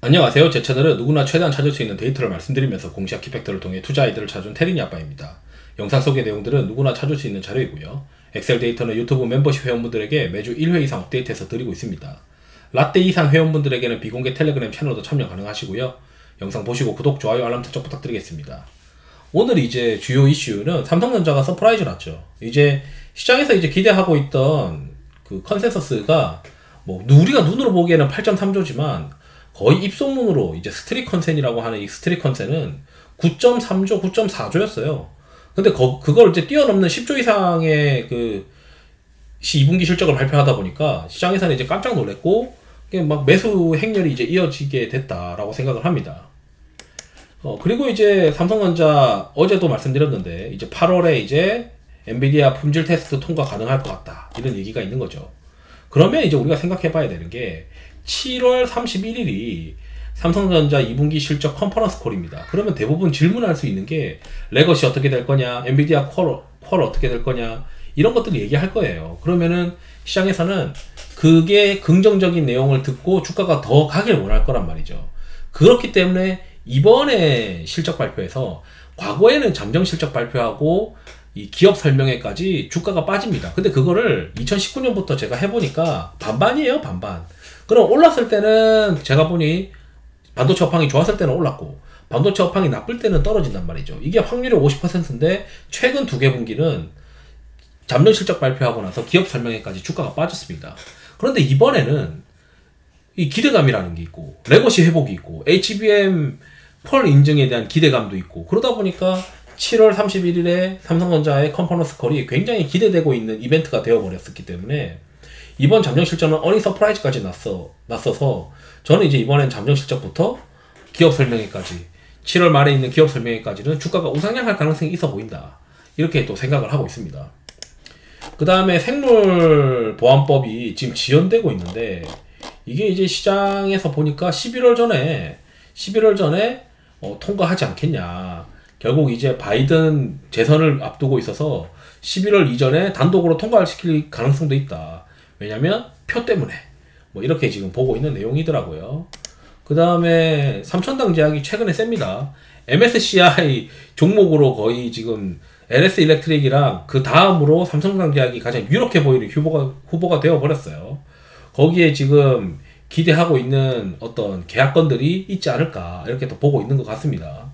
안녕하세요. 제 채널은 누구나 최대한 찾을 수 있는 데이터를 말씀드리면서 공시학 키팩터를 통해 투자 아이디어를 찾은 테린이 아빠입니다. 영상 속의 내용들은 누구나 찾을 수 있는 자료이고요. 엑셀 데이터는 유튜브 멤버십 회원분들에게 매주 1회 이상 업데이트해서 드리고 있습니다. 라떼 이상 회원분들에게는 비공개 텔레그램 채널도 참여 가능하시고요. 영상 보시고 구독, 좋아요, 알람 설정 부탁드리겠습니다. 오늘 이제 주요 이슈는 삼성전자가 서프라이즈 났죠. 이제 시장에서 이제 기대하고 있던 그 컨센서스가 우리가 눈으로 보기에는 8.3조지만 거의 입소문으로 이제 스트릿 컨센이라고 하는 이 스트릿 컨센은 9.3조, 9.4조였어요. 근데 그걸 이제 뛰어넘는 10조 이상의 그 2분기 실적을 발표하다 보니까 시장에서는 이제 깜짝 놀랐고 막 매수 행렬이 이제 이어지게 됐다라고 생각을 합니다. 그리고 이제 삼성전자 어제도 말씀드렸는데 이제 8월에 이제 엔비디아 품질 테스트 통과 가능할 것 같다 이런 얘기가 있는 거죠. 그러면 이제 우리가 생각해 봐야 되는 게 7월 31일이 삼성전자 2분기 실적 컨퍼런스 콜입니다. 그러면 대부분 질문할 수 있는 게 레거시 어떻게 될 거냐, 엔비디아 퀄 어떻게 될 거냐 이런 것들을 얘기할 거예요. 그러면은 시장에서는 그게 긍정적인 내용을 듣고 주가가 더 가길 원할 거란 말이죠. 그렇기 때문에 이번에 실적 발표에서 과거에는 잠정 실적 발표하고 이 기업 설명회까지 주가가 빠집니다. 근데 그거를 2019년부터 제가 해보니까 반반이에요, 반반. 그럼 올랐을 때는 제가 보니 반도체 업황이 좋았을 때는 올랐고 반도체 업황이 나쁠 때는 떨어진단 말이죠. 이게 확률이 50%인데 최근 두 개 분기는 잠정 실적 발표하고 나서 기업 설명회까지 주가가 빠졌습니다. 그런데 이번에는 이 기대감이라는 게 있고 레거시 회복이 있고 HBM 펄 인증에 대한 기대감도 있고 그러다 보니까 7월 31일에 삼성전자의 컨퍼런스 콜이 굉장히 기대되고 있는 이벤트가 되어버렸기 때문에 이번 잠정 실적은 어닝 서프라이즈까지 났어서 저는 이제 이번엔 잠정 실적부터 기업 설명회까지 7월 말에 있는 기업 설명회까지는 주가가 우상향할 가능성이 있어 보인다 이렇게 또 생각을 하고 있습니다. 그 다음에 생물보안법이 지금 지연되고 있는데 이게 이제 시장에서 보니까 11월 전에 통과하지 않겠냐. 결국 이제 바이든 재선을 앞두고 있어서 11월 이전에 단독으로 통과시킬 가능성도 있다. 왜냐면 표 때문에 이렇게 지금 보고 있는 내용이더라고요. 그 다음에 삼천당 제약이 최근에 셉니다. MSCI 종목으로 거의 지금 LS 일렉트릭이랑 그 다음으로 삼성당 제약이 가장 유력해 보이는 후보가 되어 버렸어요. 거기에 지금 기대하고 있는 어떤 계약건들이 있지 않을까 이렇게 또 보고 있는 것 같습니다.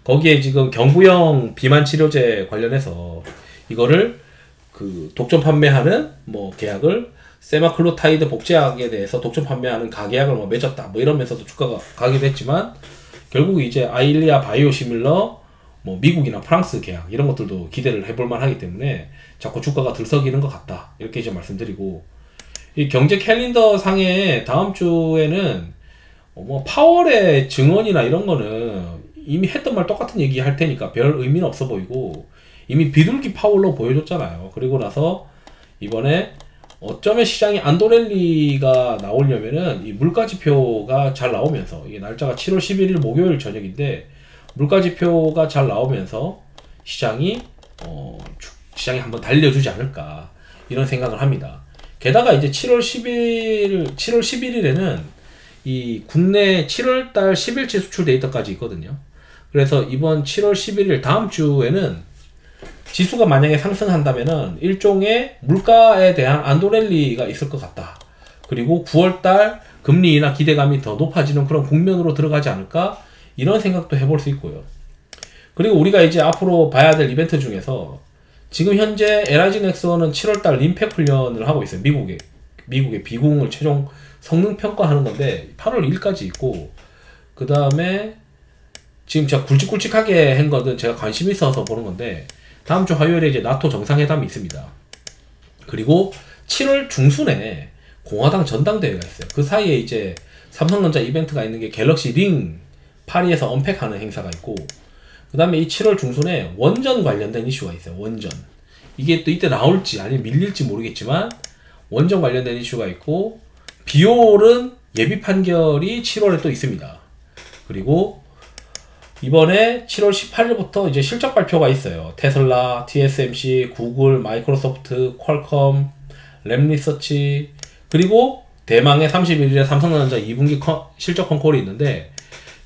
거기에 지금 경부형 비만 치료제 관련해서 이거를 그 독점 판매하는 계약을 세마클로타이드 복제약에 대해서 독점 판매하는 가계약을 맺었다 이러면서도 주가가 가기도 했지만 결국 이제 아일리아 바이오시밀러 미국이나 프랑스 계약 이런 것들도 기대를 해볼 만하기 때문에 자꾸 주가가 들썩이는 것 같다 이렇게 이제 말씀드리고 이 경제 캘린더 상에 다음 주에는 파월의 증언이나 이런 거는 이미 했던 말 똑같은 얘기 할 테니까 별 의미는 없어 보이고 이미 비둘기 파월로 보여줬잖아요. 그리고 나서 이번에 어쩌면 시장이 안도랠리가 나오려면은 이 물가지표가 잘 나오면서 이게 날짜가 7월 11일 목요일 저녁인데 물가지표가 잘 나오면서 시장이 한번 달려주지 않을까 이런 생각을 합니다. 게다가 이제 7월 11일에는 이 국내 7월달 10일치 수출 데이터까지 있거든요. 그래서 이번 7월 11일 다음 주에는 지수가 만약에 상승한다면은 일종의 물가에 대한 안도랠리가 있을 것 같다. 그리고 9월달 금리 인하 기대감이 더 높아지는 그런 국면으로 들어가지 않을까 이런 생각도 해볼 수 있고요. 그리고 우리가 이제 앞으로 봐야 될 이벤트 중에서 지금 현재 LIG 넥슨은 7월달 림팩 훈련을 하고 있어요. 미국의 비공을 최종 성능 평가하는 건데 8월 2일까지 있고 그 다음에 지금 제가 굵직굵직하게 한 거는 제가 관심이 있어서 보는 건데 다음 주 화요일에 이제 나토 정상회담이 있습니다. 그리고 7월 중순에 공화당 전당대회가 있어요. 그 사이에 이제 삼성전자 이벤트가 있는 게 갤럭시 링 파리에서 언팩하는 행사가 있고 그 다음에 이 7월 중순에 원전 관련된 이슈가 있어요. 원전. 이게 또 이때 나올지 아니면 밀릴지 모르겠지만 원전 관련된 이슈가 있고 비올은 예비 판결이 7월에 또 있습니다. 그리고 이번에 7월 18일부터 이제 실적 발표가 있어요. 테슬라, TSMC, 구글, 마이크로소프트, 퀄컴, 램리서치 그리고 대망의 31일에 삼성전자 2분기 실적 컨콜이 있는데,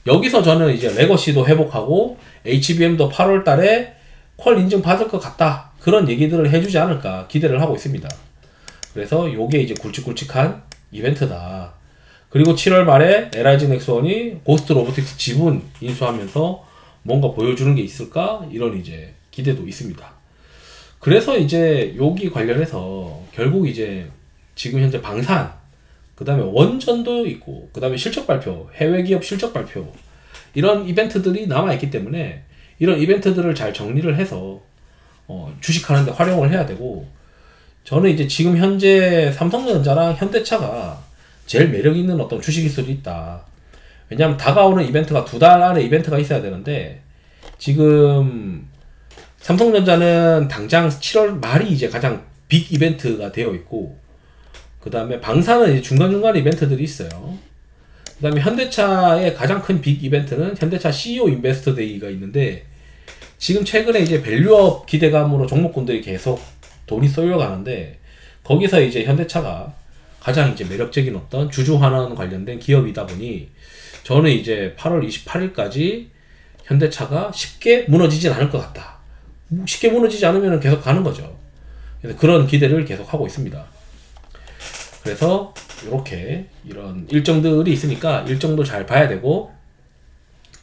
여기서 저는 이제 레거시도 회복하고 HBM도 8월 달에 퀄 인증 받을 것 같다, 그런 얘기들을 해주지 않을까 기대를 하고 있습니다. 그래서 요게 이제 굵직굵직한 이벤트다. 그리고 7월 말에 LIG 넥스원이 고스트 로보틱스 지분 인수하면서 뭔가 보여주는 게 있을까, 이런 이제 기대도 있습니다. 그래서 이제 여기 관련해서 결국 이제 지금 현재 방산, 그 다음에 원전도 있고, 그 다음에 실적 발표, 해외 기업 실적 발표, 이런 이벤트들이 남아있기 때문에 이런 이벤트들을 잘 정리를 해서 주식하는데 활용을 해야 되고, 저는 이제 지금 현재 삼성전자랑 현대차가 제일 매력 있는 어떤 주식일 수도 있다. 왜냐하면 다가오는 이벤트가 2달 안에 이벤트가 있어야 되는데, 지금 삼성전자는 당장 7월 말이 이제 가장 빅 이벤트가 되어 있고, 그 다음에 방사는 이제 중간중간 이벤트들이 있어요. 그 다음에 현대차의 가장 큰 빅 이벤트는 현대차 CEO 인베스터 데이가 있는데, 지금 최근에 이제 밸류업 기대감으로 종목군들이 계속 돈이 쏠려가는데, 거기서 이제 현대차가 가장 이제 매력적인 어떤 주주환원 관련된 기업이다 보니, 저는 이제 8월 28일까지 현대차가 쉽게 무너지진 않을 것 같다. 쉽게 무너지지 않으면 계속 가는 거죠. 그래서 그런 기대를 계속 하고 있습니다. 그래서 이렇게 이런 일정들이 있으니까 일정도 잘 봐야 되고,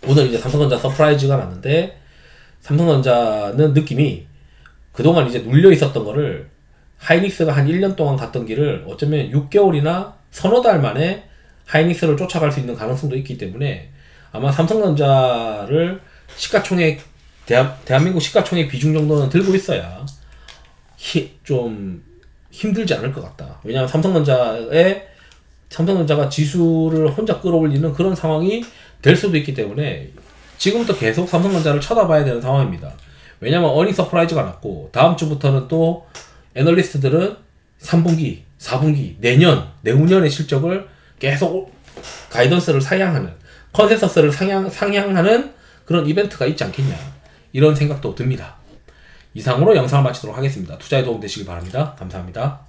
오늘 이제 삼성전자 서프라이즈가 났는데, 삼성전자는 느낌이 그동안 이제 눌려 있었던 거를, 하이닉스가 한 1년 동안 갔던 길을 어쩌면 6개월이나 서너 달 만에 하이닉스를 쫓아갈 수 있는 가능성도 있기 때문에, 아마 삼성전자를 시가총액, 대한민국 시가총액 비중 정도는 들고 있어야 좀 힘들지 않을 것 같다. 왜냐하면 삼성전자가 지수를 혼자 끌어올리는 그런 상황이 될 수도 있기 때문에 지금부터 계속 삼성전자를 쳐다봐야 되는 상황입니다. 왜냐하면 어닝 서프라이즈가 났고, 다음 주부터는 또 애널리스트들은 3분기, 4분기, 내후년의 실적을 계속 가이던스를 상향하는, 컨센서스를 상향하는 그런 이벤트가 있지 않겠냐, 이런 생각도 듭니다. 이상으로 영상을 마치도록 하겠습니다. 투자에 도움 되시길 바랍니다. 감사합니다.